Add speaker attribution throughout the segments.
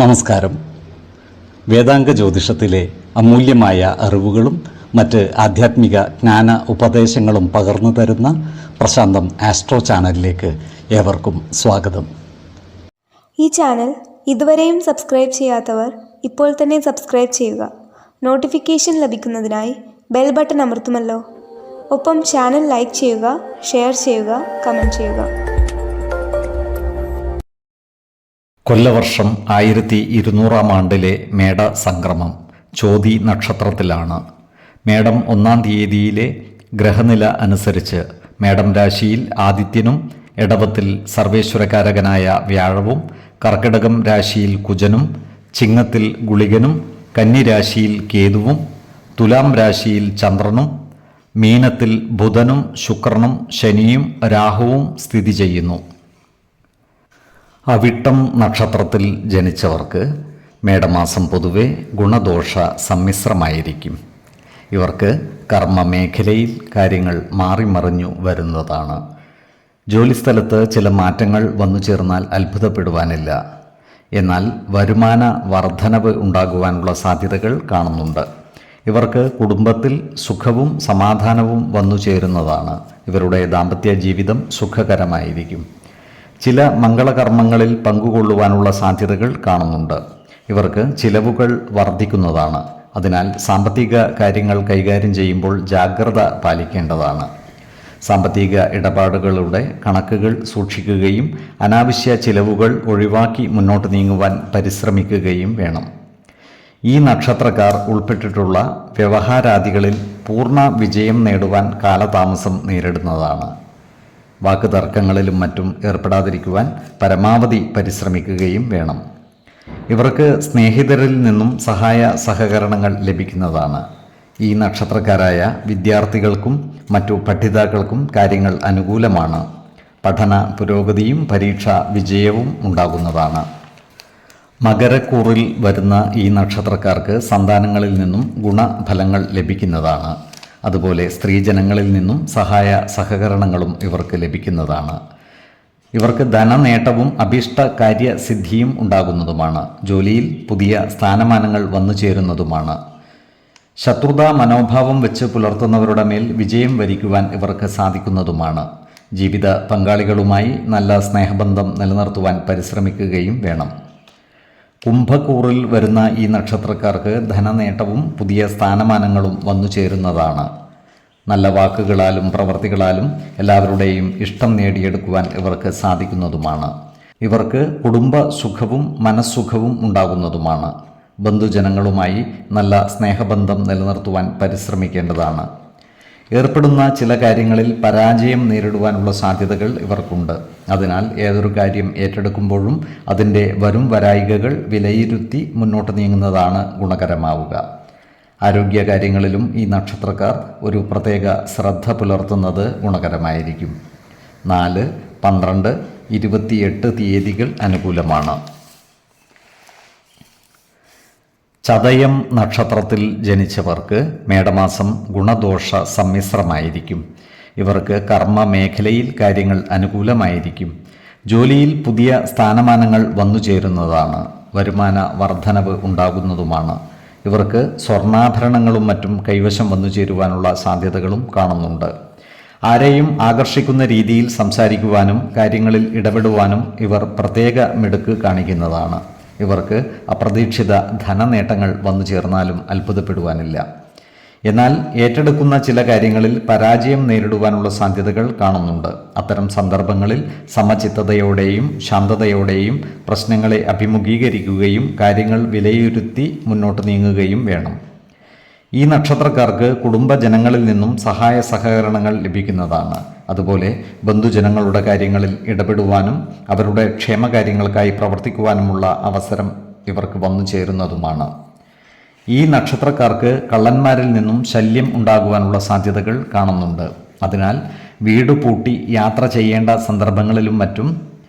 Speaker 1: നമസ്കാരം. വേദാംഗ ജ്യോതിഷത്തിലെ അമൂല്യമായ അറിവുകളും മറ്റ് ആധ്യാത്മിക ജ്ഞാന ഉപദേശങ്ങളും പകർന്നു തരുന്ന പ്രശാന്തം ആസ്ട്രോ ചാനലിലേക്ക് ഏവർക്കും സ്വാഗതം.
Speaker 2: ഈ ചാനൽ ഇതുവരെയും സബ്സ്ക്രൈബ് ചെയ്യാത്തവർ ഇപ്പോൾ തന്നെ സബ്സ്ക്രൈബ് ചെയ്യുക. നോട്ടിഫിക്കേഷൻ ലഭിക്കുന്നതിനായി ബെൽ ബട്ടൺ അമർത്തുമല്ലോ. ഒപ്പം ചാനൽ ലൈക്ക് ചെയ്യുക, ഷെയർ ചെയ്യുക, കമൻറ്റ് ചെയ്യുക.
Speaker 1: കൊല്ലവർഷം 1200 ആണ്ടിലെ മേട സംക്രമം ചോതി നക്ഷത്രത്തിലാണ്. മേടം 1-ാം തീയതിയിലെ ഗ്രഹനില അനുസരിച്ച് മേടം രാശിയിൽ ആദിത്യനും, ഇടവത്തിൽ സർവേശ്വരകാരകനായ വ്യാഴവും, കർക്കിടകം രാശിയിൽ കുജനും, ചിങ്ങത്തിൽ ഗുളികനും, കന്നിരാശിയിൽ കേതുവും, തുലാം രാശിയിൽ ചന്ദ്രനും, മീനത്തിൽ ബുധനും, ശുക്രനും, ശനിയും രാഹുവും സ്ഥിതി ചെയ്യുന്നു. അവിട്ടം നക്ഷത്രത്തിൽ ജനിച്ചവർക്ക് മേടമാസം പൊതുവെ ഗുണദോഷ സമ്മിശ്രമായിരിക്കും. ഇവർക്ക് കർമ്മ മേഖലയിൽ കാര്യങ്ങൾ മാറിമറിഞ്ഞു വരുന്നതാണ്. ജോലിസ്ഥലത്ത് ചില മാറ്റങ്ങൾ വന്നു ചേർന്നാൽ അത്ഭുതപ്പെടുവാനില്ല. എന്നാൽ വരുമാന വർധനവ് ഉണ്ടാകുവാനുള്ള സാധ്യതകൾ കാണുന്നുണ്ട്. ഇവർക്ക് കുടുംബത്തിൽ സുഖവും സമാധാനവും വന്നു ചേരുന്നതാണ്. ഇവരുടെ ദാമ്പത്യ ജീവിതം സുഖകരമായിരിക്കും. ചില മംഗളകർമ്മങ്ങളിൽ പങ്കുകൊള്ളുവാനുള്ള സാധ്യതകൾ കാണുന്നുണ്ട്. ഇവർക്ക് ചിലവുകൾ വർദ്ധിക്കുന്നതാണ്. അതിനാൽ സാമ്പത്തിക കാര്യങ്ങൾ കൈകാര്യം ചെയ്യുമ്പോൾ ജാഗ്രത പാലിക്കേണ്ടതാണ്. സാമ്പത്തിക ഇടപാടുകളുടെ കണക്കുകൾ സൂക്ഷിക്കുകയും അനാവശ്യ ചിലവുകൾ ഒഴിവാക്കി മുന്നോട്ട് നീങ്ങുവാൻ പരിശ്രമിക്കുകയും വേണം. ഈ നക്ഷത്രക്കാർ ഉൾപ്പെട്ടിട്ടുള്ള വ്യവഹാരാദികളിൽ പൂർണ്ണ വിജയം നേടുവാൻ കാലതാമസം നേരിടുന്നതാണ്. വാക്ക് തർക്കങ്ങളിലും മറ്റും ഏർപ്പെടാതിരിക്കുവാൻ പരമാവധി പരിശ്രമിക്കുകയും വേണം. ഇവർക്ക് സ്നേഹിതരിൽ നിന്നും സഹായ സഹകരണങ്ങൾ ലഭിക്കുന്നതാണ്. ഈ നക്ഷത്രക്കാരായ വിദ്യാർത്ഥികൾക്കും മറ്റു പഠിതാക്കൾക്കും കാര്യങ്ങൾ അനുകൂലമാണ്. പഠന പുരോഗതിയും പരീക്ഷാ വിജയവും ഉണ്ടാകുന്നതാണ്. മകരക്കൂറിൽ വരുന്ന ഈ നക്ഷത്രക്കാർക്ക് സന്താനങ്ങളിൽ നിന്നും ഗുണഫലങ്ങൾ ലഭിക്കുന്നതാണ്. അതുപോലെ സ്ത്രീജനങ്ങളിൽ നിന്നും സഹായ സഹകരണങ്ങളും ഇവർക്ക് ലഭിക്കുന്നതാണ്. ഇവർക്ക് ധനനേട്ടവും അഭീഷ്ട കാര്യസിദ്ധിയും ഉണ്ടാകുന്നതുമാണ്. ജോലിയിൽ പുതിയ സ്ഥാനമാനങ്ങൾ വന്നു ചേരുന്നതുമാണ്. ശത്രുതാ മനോഭാവം വെച്ച് പുലർത്തുന്നവരുടെ മേൽ വിജയം വരിക്കുവാൻ ഇവർക്ക് സാധിക്കുന്നതുമാണ്. ജീവിത പങ്കാളികളുമായി നല്ല സ്നേഹബന്ധം നിലനിർത്തുവാൻ പരിശ്രമിക്കുകയും വേണം. കുംഭക്കൂറിൽ വരുന്ന ഈ നക്ഷത്രക്കാർക്ക് ധനനേട്ടവും പുതിയ സ്ഥാനമാനങ്ങളും വന്നു ചേരുന്നതാണ്. നല്ല വാക്കുകളാലും പ്രവർത്തികളാലും എല്ലാവരുടെയും ഇഷ്ടം നേടിയെടുക്കുവാൻ ഇവർക്ക് സാധിക്കുന്നതുമാണ്. ഇവർക്ക് കുടുംബ സുഖവും മനസ്സുഖവും ഉണ്ടാകുന്നതുമാണ്. ബന്ധുജനങ്ങളുമായി നല്ല സ്നേഹബന്ധം നിലനിർത്തുവാൻ പരിശ്രമിക്കേണ്ടതാണ്. ഏർപ്പെടുന്ന ചില കാര്യങ്ങളിൽ പരാജയം നേരിടുവാനുള്ള സാധ്യതകൾ ഇവർക്കുണ്ട്. അതിനാൽ ഏതൊരു കാര്യം ഏറ്റെടുക്കുമ്പോഴും അതിൻ്റെ വരും വരായികകൾ വിലയിരുത്തി മുന്നോട്ട് നീങ്ങുന്നതാണ് ഗുണകരമാവുക. ആരോഗ്യകാര്യങ്ങളിലും ഈ നക്ഷത്രക്കാർ ഒരു പ്രത്യേക ശ്രദ്ധ പുലർത്തുന്നത് ഗുണകരമായിരിക്കും. 4, 12, 28 തീയതികൾ അനുകൂലമാണ്. ചതയം നക്ഷത്രത്തിൽ ജനിച്ചവർക്ക് മേടമാസം ഗുണദോഷ സമ്മിശ്രമായിരിക്കും. ഇവർക്ക് കർമ്മ മേഖലയിൽ കാര്യങ്ങൾ അനുകൂലമായിരിക്കും. ജോലിയിൽ പുതിയ സ്ഥാനമാനങ്ങൾ വന്നു ചേരുന്നതാണ്. വരുമാന വർധനവ് ഉണ്ടാകുന്നതുമാണ്. ഇവർക്ക് സ്വർണ്ണാഭരണങ്ങളും മറ്റും കൈവശം വന്നു ചേരുവാനുള്ള സാധ്യതകളും കാണുന്നുണ്ട്. ആരെയും ആകർഷിക്കുന്ന രീതിയിൽ സംസാരിക്കുവാനും കാര്യങ്ങളിൽ ഇടപെടുവാനും ഇവർ പ്രത്യേക മിടുക്ക് കാണിക്കുന്നതാണ്. ഇവർക്ക് അപ്രതീക്ഷിത ധനനേട്ടങ്ങൾ വന്നു ചേർന്നാലും അത്ഭുതപ്പെടുവാനില്ല. എന്നാൽ ഏറ്റെടുക്കുന്ന ചില കാര്യങ്ങളിൽ പരാജയം നേരിടുവാനുള്ള സാധ്യതകൾ കാണുന്നുണ്ട്. അത്തരം സന്ദർഭങ്ങളിൽ സമചിത്തതയോടെയും ശാന്തതയോടെയും പ്രശ്നങ്ങളെ അഭിമുഖീകരിക്കുകയും കാര്യങ്ങൾ വിലയിരുത്തി മുന്നോട്ട് നീങ്ങുകയും വേണം. ഈ നക്ഷത്രക്കാർക്ക് കുടുംബജനങ്ങളിൽ നിന്നും സഹായ സഹകരണങ്ങൾ ലഭിക്കുന്നതാണ്. അതുപോലെ ബന്ധുജനങ്ങളുടെ കാര്യങ്ങളിൽ ഇടപെടുവാനും അവരുടെ ക്ഷേമകാര്യങ്ങൾക്കായി പ്രവർത്തിക്കുവാനുമുള്ള അവസരം ഇവർക്ക് വന്നു ചേരുന്നതുമാണ്. ഈ നക്ഷത്രക്കാർക്ക് കള്ളന്മാരിൽ നിന്നും ശല്യം ഉണ്ടാകുവാനുള്ള സാധ്യതകൾ കാണുന്നുണ്ട്. അതിനാൽ വീട് പൂട്ടി യാത്ര ചെയ്യേണ്ട സന്ദർഭങ്ങളിലും മറ്റും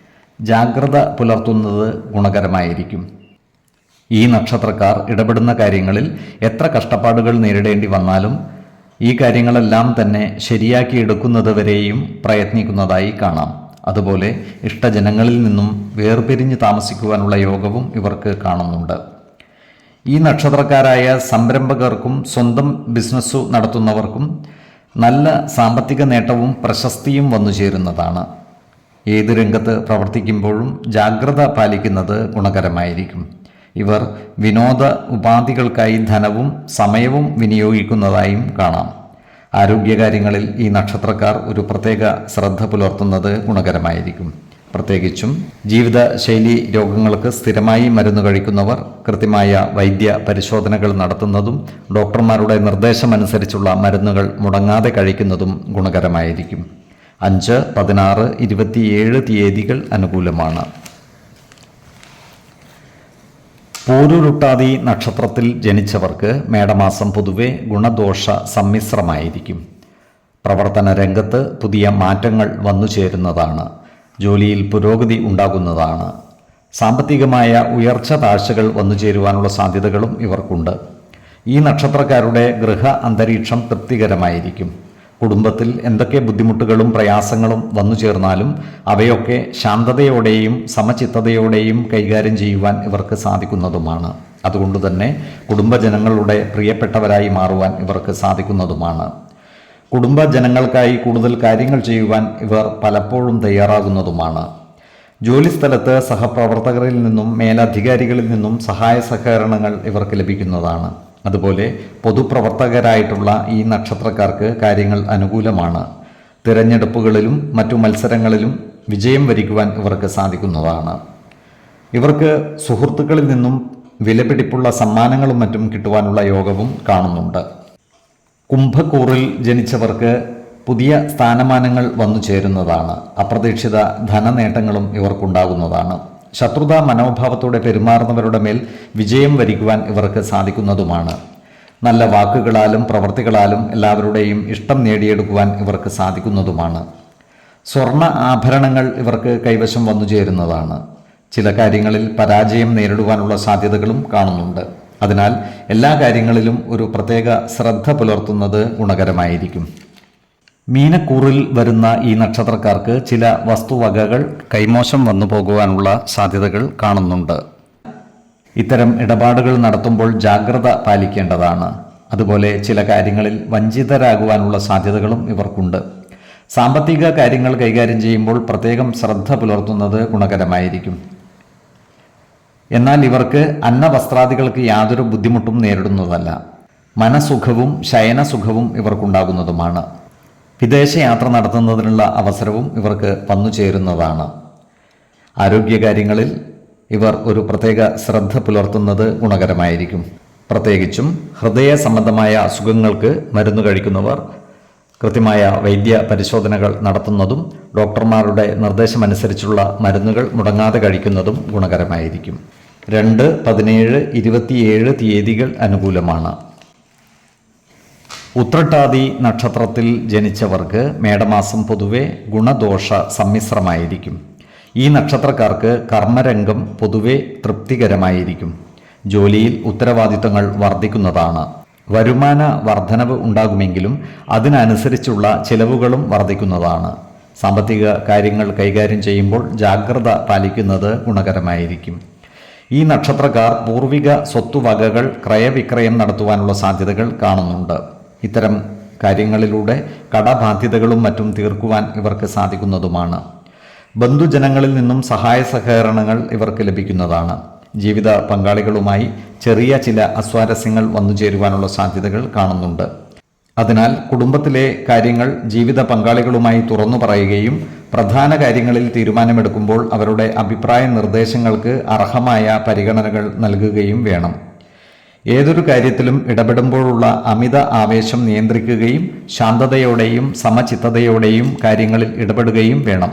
Speaker 1: ജാഗ്രത പുലർത്തുന്നത് ഗുണകരമായിരിക്കും. ഈ നക്ഷത്രക്കാർ ഇടപെടുന്ന കാര്യങ്ങളിൽ എത്ര കഷ്ടപ്പാടുകൾ നേരിടേണ്ടി വന്നാലും ഈ കാര്യങ്ങളെല്ലാം തന്നെ ശരിയാക്കിയെടുക്കുന്നത് വരെയും പ്രയത്നിക്കുന്നതായി കാണാം. അതുപോലെ ഇഷ്ടജനങ്ങളിൽ നിന്നും വേർപിരിഞ്ഞ് താമസിക്കുവാനുള്ള യോഗവും ഇവർക്ക് കാണുന്നുണ്ട്. ഈ നക്ഷത്രക്കാരായ സംരംഭകർക്കും സ്വന്തം ബിസിനസ്സു നടത്തുന്നവർക്കും നല്ല സാമ്പത്തിക നേട്ടവും പ്രശസ്തിയും വന്നു ചേരുന്നതാണ്. ഏത് രംഗത്ത് പ്രവർത്തിക്കുമ്പോഴും ജാഗ്രത പാലിക്കുന്നത് ഗുണകരമായിരിക്കും. ഇവർ വിനോദ ഉപാധികൾക്കായി ധനവും സമയവും വിനിയോഗിക്കുന്നതായും കാണാം. ആരോഗ്യകാര്യങ്ങളിൽ ഈ നക്ഷത്രക്കാർ ഒരു പ്രത്യേക ശ്രദ്ധ പുലർത്തുന്നത് ഗുണകരമായിരിക്കും. പ്രത്യേകിച്ചും ജീവിതശൈലി രോഗങ്ങൾക്ക് സ്ഥിരമായി മരുന്ന് കഴിക്കുന്നവർ കൃത്യമായ വൈദ്യ പരിശോധനകൾ നടത്തുന്നതും ഡോക്ടർമാരുടെ നിർദ്ദേശമനുസരിച്ചുള്ള മരുന്നുകൾ മുടങ്ങാതെ കഴിക്കുന്നതും ഗുണകരമായിരിക്കും. 5, 16, 27 തീയതികൾ അനുകൂലമാണ്. പൂരുരുട്ടാതി നക്ഷത്രത്തിൽ ജനിച്ചവർക്ക് മേടമാസം പൊതുവെ ഗുണദോഷ സമ്മിശ്രമായിരിക്കും. പ്രവർത്തന രംഗത്ത് പുതിയ മാറ്റങ്ങൾ വന്നു ചേരുന്നതാണ്. ജോലിയിൽ പുരോഗതി ഉണ്ടാകുന്നതാണ്. സാമ്പത്തികമായ ഉയർച്ച താഴ്ചകൾ വന്നു ചേരുവാനുള്ള സാധ്യതകളും ഇവർക്കുണ്ട്. ഈ നക്ഷത്രക്കാരുടെ ഗൃഹ അന്തരീക്ഷം തൃപ്തികരമായിരിക്കും. കുടുംബത്തിൽ എന്തൊക്കെ ബുദ്ധിമുട്ടുകളും പ്രയാസങ്ങളും വന്നു ചേർന്നാലും അവയൊക്കെ ശാന്തതയോടെയും സമചിത്തതയോടെയും കൈകാര്യം ചെയ്യുവാൻ ഇവർക്ക് സാധിക്കുന്നതുമാണ്. അതുകൊണ്ട് തന്നെ കുടുംബജനങ്ങളുടെ പ്രിയപ്പെട്ടവരായി മാറുവാൻ ഇവർക്ക് സാധിക്കുന്നതുമാണ്. കുടുംബജനങ്ങൾക്കായി കൂടുതൽ കാര്യങ്ങൾ ചെയ്യുവാൻ ഇവർ പലപ്പോഴും തയ്യാറാകുന്നതുമാണ്. ജോലിസ്ഥലത്ത് സഹപ്രവർത്തകരിൽ നിന്നും മേലധികാരികളിൽ നിന്നും സഹായ സഹകരണങ്ങൾ ഇവർക്ക് ലഭിക്കുന്നതാണ്. അതുപോലെ പൊതുപ്രവർത്തകരായിട്ടുള്ള ഈ നക്ഷത്രക്കാർക്ക് കാര്യങ്ങൾ അനുകൂലമാണ്. തിരഞ്ഞെടുപ്പുകളിലും മറ്റു മത്സരങ്ങളിലും വിജയം വരിക്കുവാൻ ഇവർക്ക് സാധിക്കുന്നതാണ്. ഇവർക്ക് സുഹൃത്തുക്കളിൽ നിന്നും വിലപിടിപ്പുള്ള സമ്മാനങ്ങളും മറ്റും കിട്ടുവാനുള്ള യോഗവും കാണുന്നുണ്ട്. കുംഭക്കൂറിൽ ജനിച്ചവർക്ക് പുതിയ സ്ഥാനമാനങ്ങൾ വന്നു ചേരുന്നതാണ്. അപ്രതീക്ഷിത ധനനേട്ടങ്ങളും ഇവർക്കുണ്ടാകുന്നതാണ്. ശത്രുതാ മനോഭാവത്തോടെ പെരുമാറുന്നവരുടെ മേൽ വിജയം വരിക്കുവാൻ ഇവർക്ക് സാധിക്കുന്നതുമാണ്. നല്ല വാക്കുകളാലും പ്രവൃത്തികളാലും എല്ലാവരുടെയും ഇഷ്ടം നേടിയെടുക്കുവാൻ ഇവർക്ക് സാധിക്കുന്നതുമാണ്. സ്വർണ്ണ ആഭരണങ്ങൾ ഇവർക്ക് കൈവശം വന്നു ചേരുന്നതാണ്. ചില കാര്യങ്ങളിൽ പരാജയം നേരിടുവാനുള്ള സാധ്യതകളും കാണുന്നുണ്ട്. അതിനാൽ എല്ലാ കാര്യങ്ങളിലും ഒരു പ്രത്യേക ശ്രദ്ധ പുലർത്തുന്നത് ഗുണകരമായിരിക്കും. മീനക്കൂറിൽ വരുന്ന ഈ നക്ഷത്രക്കാർക്ക് ചില വസ്തുവകകൾ കൈമോശം വന്നു പോകുവാനുള്ള സാധ്യതകൾ കാണുന്നുണ്ട്. ഇത്തരം ഇടപാടുകൾ നടത്തുമ്പോൾ ജാഗ്രത പാലിക്കേണ്ടതാണ്. അതുപോലെ ചില കാര്യങ്ങളിൽ വഞ്ചിതരാകുവാനുള്ള സാധ്യതകളും ഇവർക്കുണ്ട്. സാമ്പത്തിക കാര്യങ്ങൾ കൈകാര്യം ചെയ്യുമ്പോൾ പ്രത്യേകം ശ്രദ്ധ പുലർത്തുന്നത് ഗുണകരമായിരിക്കും. എന്നാൽ ഇവർക്ക് അന്നവസ്ത്രാദികൾക്ക് യാതൊരു ബുദ്ധിമുട്ടും നേരിടുന്നതല്ല. മനസുഖവും ശയനസുഖവും ഇവർക്കുണ്ടാകുന്നതുമാണ്. വിദേശയാത്ര നടത്തുന്നതിനുള്ള അവസരവും ഇവർക്ക് വന്നു ചേരുന്നതാണ്. ആരോഗ്യകാര്യങ്ങളിൽ ഇവർ ഒരു പ്രത്യേക ശ്രദ്ധ പുലർത്തുന്നത് ഗുണകരമായിരിക്കും. പ്രത്യേകിച്ചും ഹൃദയ സംബന്ധമായ അസുഖങ്ങൾക്ക് മരുന്ന് കഴിക്കുന്നവർ കൃത്യമായ വൈദ്യ പരിശോധനകൾ നടത്തുന്നതും ഡോക്ടർമാരുടെ നിർദ്ദേശമനുസരിച്ചുള്ള മരുന്നുകൾ മുടങ്ങാതെ കഴിക്കുന്നതും ഗുണകരമായിരിക്കും. 2, 17, 27 തീയതികൾ അനുകൂലമാണ്. ഉത്രട്ടാതി നക്ഷത്രത്തിൽ ജനിച്ചവർക്ക് മേടമാസം പൊതുവെ ഗുണദോഷ സമ്മിശ്രമായിരിക്കും. ഈ നക്ഷത്രക്കാർക്ക് കർമ്മരംഗം പൊതുവെ തൃപ്തികരമായിരിക്കും. ജോലിയിൽ ഉത്തരവാദിത്തങ്ങൾ വർദ്ധിക്കുന്നതാണ്. വരുമാന വർധനവ് ഉണ്ടാകുമെങ്കിലും അതിനനുസരിച്ചുള്ള ചിലവുകളും വർദ്ധിക്കുന്നതാണ്. സാമ്പത്തിക കാര്യങ്ങൾ കൈകാര്യം ചെയ്യുമ്പോൾ ജാഗ്രത പാലിക്കുന്നത് ഗുണകരമായിരിക്കും. ഈ നക്ഷത്രക്കാർ പൂർവിക സ്വത്തുവകകൾ ക്രയവിക്രയം നടത്തുവാനുള്ള സാധ്യതകൾ കാണുന്നുണ്ട്. ഇത്തരം കാര്യങ്ങളിലൂടെ കടബാധ്യതകളും മറ്റും തീർക്കുവാൻ ഇവർക്ക് സാധിക്കുന്നതുമാണ്. ബന്ധുജനങ്ങളിൽ നിന്നും സഹായ സഹകരണങ്ങൾ ഇവർക്ക് ലഭിക്കുന്നതാണ്. ജീവിത പങ്കാളികളുമായി ചെറിയ ചില അസ്വാരസ്യങ്ങൾ വന്നു ചേരുവാനുള്ള സാധ്യതകൾ കാണുന്നുണ്ട്. അതിനാൽ കുടുംബത്തിലെ കാര്യങ്ങൾ ജീവിത പങ്കാളികളുമായി തുറന്നു പറയുകയും പ്രധാന കാര്യങ്ങളിൽ തീരുമാനമെടുക്കുമ്പോൾ അവരുടെ അഭിപ്രായ നിർദ്ദേശങ്ങൾക്ക് അർഹമായ പരിഗണനകൾ നൽകുകയും വേണം. ഏതൊരു കാര്യത്തിലും ഇടപെടുമ്പോഴുള്ള അമിത ആവേശം നിയന്ത്രിക്കുകയും ശാന്തതയോടെയും സമചിത്തതയോടെയും കാര്യങ്ങളിൽ ഇടപെടുകയും വേണം.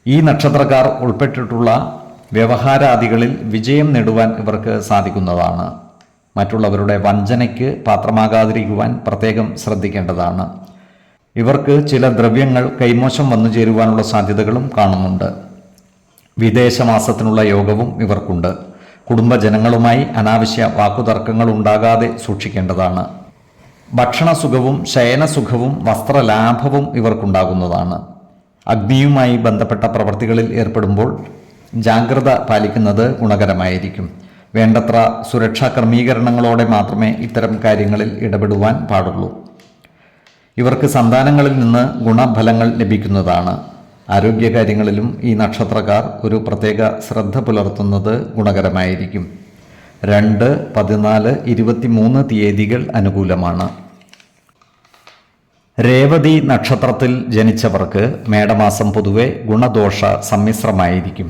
Speaker 1: ഈ നക്ഷത്രക്കാർ ഉൾപ്പെട്ടിട്ടുള്ള വ്യവഹാരാദികളിൽ വിജയം നേടുവാൻ ഇവർക്ക് സാധിക്കുന്നതാണ്. മറ്റുള്ളവരുടെ വഞ്ചനയ്ക്ക് പാത്രമാകാതിരിക്കുവാൻ പ്രത്യേകം ശ്രദ്ധിക്കേണ്ടതാണ്. ഇവർക്ക് ചില ദ്രവ്യങ്ങൾ കൈമോശം വന്നു ചേരുവാനുള്ള സാധ്യതകളും കാണുന്നുണ്ട്. വിദേശമാസത്തിനുള്ള യോഗവും ഇവർക്കുണ്ട്. കുടുംബജനങ്ങളുമായി അനാവശ്യ വാക്കുതർക്കങ്ങൾ ഉണ്ടാകാതെ സൂക്ഷിക്കേണ്ടതാണ്. ഭക്ഷണസുഖവും ശയനസുഖവും വസ്ത്രലാഭവും ഇവർക്കുണ്ടാകുന്നതാണ്. അഗ്നിയുമായി ബന്ധപ്പെട്ട പ്രവൃത്തികളിൽ ഏർപ്പെടുമ്പോൾ ജാഗ്രത പാലിക്കുന്നത് ഗുണകരമായിരിക്കും. വേണ്ടത്ര സുരക്ഷാ ക്രമീകരണങ്ങളോടെ മാത്രമേ ഇത്തരം കാര്യങ്ങളിൽ ഇടപെടുവാൻ പാടുള്ളൂ. ഇവർക്ക് സന്താനങ്ങളിൽ നിന്ന് ഗുണഫലങ്ങൾ ലഭിക്കുന്നതാണ്. ആരോഗ്യകാര്യങ്ങളിലും ഈ നക്ഷത്രക്കാർ ഒരു പ്രത്യേക ശ്രദ്ധ പുലർത്തുന്നത് ഗുണകരമായിരിക്കും. 2, 14, 23 തീയതികൾ അനുകൂലമാണ്. രേവതി നക്ഷത്രത്തിൽ ജനിച്ചവർക്ക് മേടമാസം പൊതുവെ ഗുണദോഷ സമ്മിശ്രമായിരിക്കും.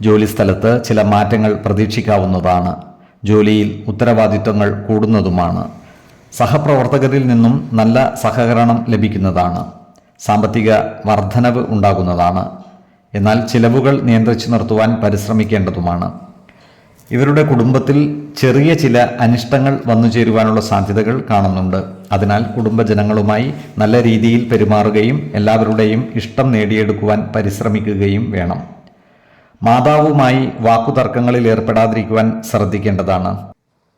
Speaker 1: ജോലിസ്ഥലത്ത് ചില മാറ്റങ്ങൾ പ്രതീക്ഷിക്കാവുന്നതാണ്. ജോലിയിൽ ഉത്തരവാദിത്വങ്ങൾ കൂടുന്നതുമാണ്. സഹപ്രവർത്തകരിൽ നിന്നും നല്ല സഹകരണം ലഭിക്കുന്നതാണ്. സാമ്പത്തിക വർധനവ് ഉണ്ടാകുന്നതാണ്. എന്നാൽ ചിലവുകൾ നിയന്ത്രിച്ചു നിർത്തുവാൻ പരിശ്രമിക്കേണ്ടതുമാണ്. ഇവരുടെ കുടുംബത്തിൽ ചെറിയ ചില അനിഷ്ടങ്ങൾ വന്നുചേരുവാനുള്ള സാധ്യതകൾ കാണുന്നുണ്ട്. അതിനാൽ കുടുംബജനങ്ങളുമായി നല്ല രീതിയിൽ പെരുമാറുകയും എല്ലാവരുടെയും ഇഷ്ടം നേടിയെടുക്കുവാൻ പരിശ്രമിക്കുകയും വേണം. മാതാവുമായി വാക്കുതർക്കങ്ങളിൽ ഏർപ്പെടാതിരിക്കുവാൻ ശ്രദ്ധിക്കേണ്ടതാണ്.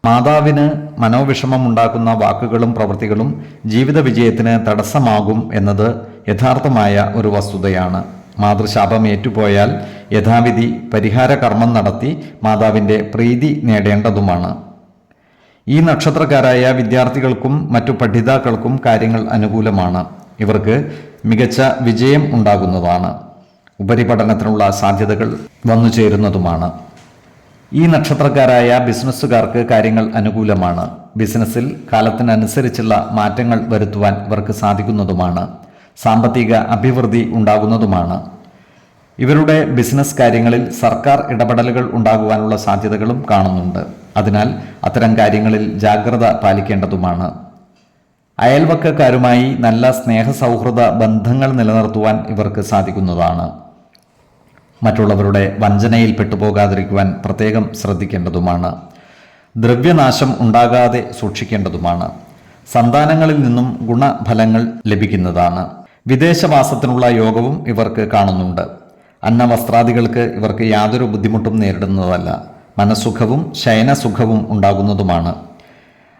Speaker 1: മാതാവിന് മനോവിഷമം ഉണ്ടാക്കുന്ന വാക്കുകളും പ്രവൃത്തികളും ജീവിത വിജയത്തിന് തടസ്സമാകും എന്നത് യഥാർത്ഥമായ ഒരു വസ്തുതയാണ്. മാതൃശാപം ഏറ്റുപോയാൽ യഥാവിധി പരിഹാര കർമ്മം നടത്തി മാതാവിൻ്റെ പ്രീതി നേടേണ്ടതുമാണ്. ഈ നക്ഷത്രക്കാരായ വിദ്യാർത്ഥികൾക്കും മറ്റു പഠിതാക്കൾക്കും കാര്യങ്ങൾ അനുകൂലമാണ്. ഇവർക്ക് മികച്ച വിജയം ഉണ്ടാകുന്നതാണ്. ഉപരിപഠനത്തിനുള്ള സാധ്യതകൾ വന്നുചേരുന്നതുമാണ്. ഈ നക്ഷത്രക്കാരായ ബിസിനസ്സുകാർക്ക് കാര്യങ്ങൾ അനുകൂലമാണ്. ബിസിനസ്സിൽ കാലത്തിനനുസരിച്ചുള്ള മാറ്റങ്ങൾ വരുത്തുവാൻ ഇവർക്ക് സാധിക്കുന്നതുമാണ്. സാമ്പത്തിക അഭിവൃദ്ധി ഉണ്ടാകുന്നതുമാണ്. ഇവരുടെ ബിസിനസ് കാര്യങ്ങളിൽ സർക്കാർ ഇടപെടലുകൾ ഉണ്ടാകുവാനുള്ള സാധ്യതകളും കാണുന്നുണ്ട്. അതിനാൽ അത്തരം കാര്യങ്ങളിൽ ജാഗ്രത പാലിക്കേണ്ടതുമാണ്. അയൽവക്കക്കാരുമായി നല്ല സ്നേഹസൗഹൃദ ബന്ധങ്ങൾ നിലനിർത്തുവാൻ ഇവർക്ക് സാധിക്കുന്നതാണ്. മറ്റുള്ളവരുടെ വഞ്ചനയിൽ പെട്ടുപോകാതിരിക്കുവാൻ പ്രത്യേകം ശ്രദ്ധിക്കേണ്ടതുമാണ്. ദ്രവ്യനാശം ഉണ്ടാകാതെ സൂക്ഷിക്കേണ്ടതുമാണ്. സന്താനങ്ങളിൽ നിന്നും ഗുണഫലങ്ങൾ ലഭിക്കുന്നതാണ്. വിദേശവാസത്തിനുള്ള യോഗവും ഇവർക്ക് കാണുന്നുണ്ട്. അന്നവസ്ത്രാദികൾക്ക് ഇവർക്ക് യാതൊരു ബുദ്ധിമുട്ടും നേരിടുന്നതല്ല. മനസ്സുഖവും ശയനസുഖവും ഉണ്ടാകുന്നതുമാണ്.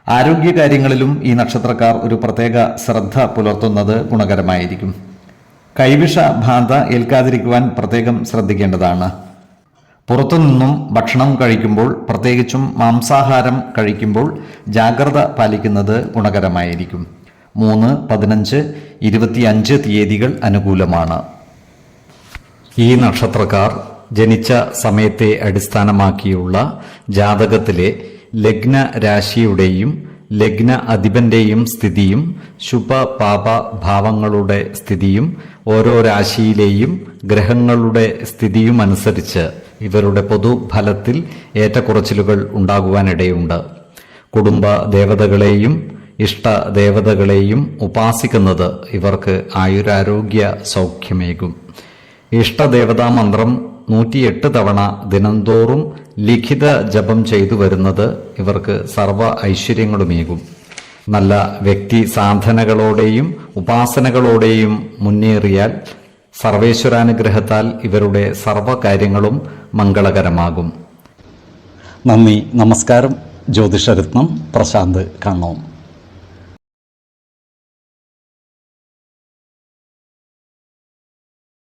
Speaker 1: ആരോഗ്യകാര്യങ്ങളിലും ഈ നക്ഷത്രക്കാർ ഒരു പ്രത്യേക ശ്രദ്ധ പുലർത്തുന്നത് ഗുണകരമായിരിക്കും. കൈവിഷ ബാധ ഏൽക്കാതിരിക്കുവാൻ പ്രത്യേകം ശ്രദ്ധിക്കേണ്ടതാണ്. പുറത്തുനിന്നും ഭക്ഷണം കഴിക്കുമ്പോൾ, പ്രത്യേകിച്ചും മാംസാഹാരം കഴിക്കുമ്പോൾ ജാഗ്രത പാലിക്കുന്നത് ഗുണകരമായിരിക്കും. 3, 15, 25 തീയതികൾ അനുകൂലമാണ്. ഈ നക്ഷത്രക്കാർ ജനിച്ച സമയത്തെ അടിസ്ഥാനമാക്കിയുള്ള ജാതകത്തിലെ ലഗ്ന രാശിയുടെയും ലഗ്ന അധിപന്റെയും സ്ഥിതിയും ശുഭ പാപ ഭാവങ്ങളുടെ സ്ഥിതിയും ഓരോ രാശിയിലെയും ഗ്രഹങ്ങളുടെ സ്ഥിതിയും അനുസരിച്ച് ഇവരുടെ പൊതുഫലത്തിൽ ഏറ്റക്കുറച്ചിലുകൾ ഉണ്ടാകുവാനിടയുണ്ട്. കുടുംബ ദേവതകളെയും ഇഷ്ടദേവതകളെയും ഉപാസിക്കുന്നത് ഇവർക്ക് ആയുരാരോഗ്യ സൗഖ്യമേകും. ഇഷ്ടദേവതാ മന്ത്രം 108 തവണ ദിനംതോറും ലിഖിത ജപം ചെയ്തു വരുന്നത് ഇവർക്ക് സർവ ഐശ്വര്യങ്ങളുമേകും. നല്ല വ്യക്തി സാധനകളോടെയും ഉപാസനകളോടെയും മുന്നേറിയാൽ സർവേശ്വരാനുഗ്രഹത്താൽ ഇവരുടെ സർവകാര്യങ്ങളും മംഗളകരമാകും.
Speaker 3: നന്ദി, നമസ്കാരം. ജ്യോതിഷരത്നം പ്രശാന്ത് കണ്ണോം.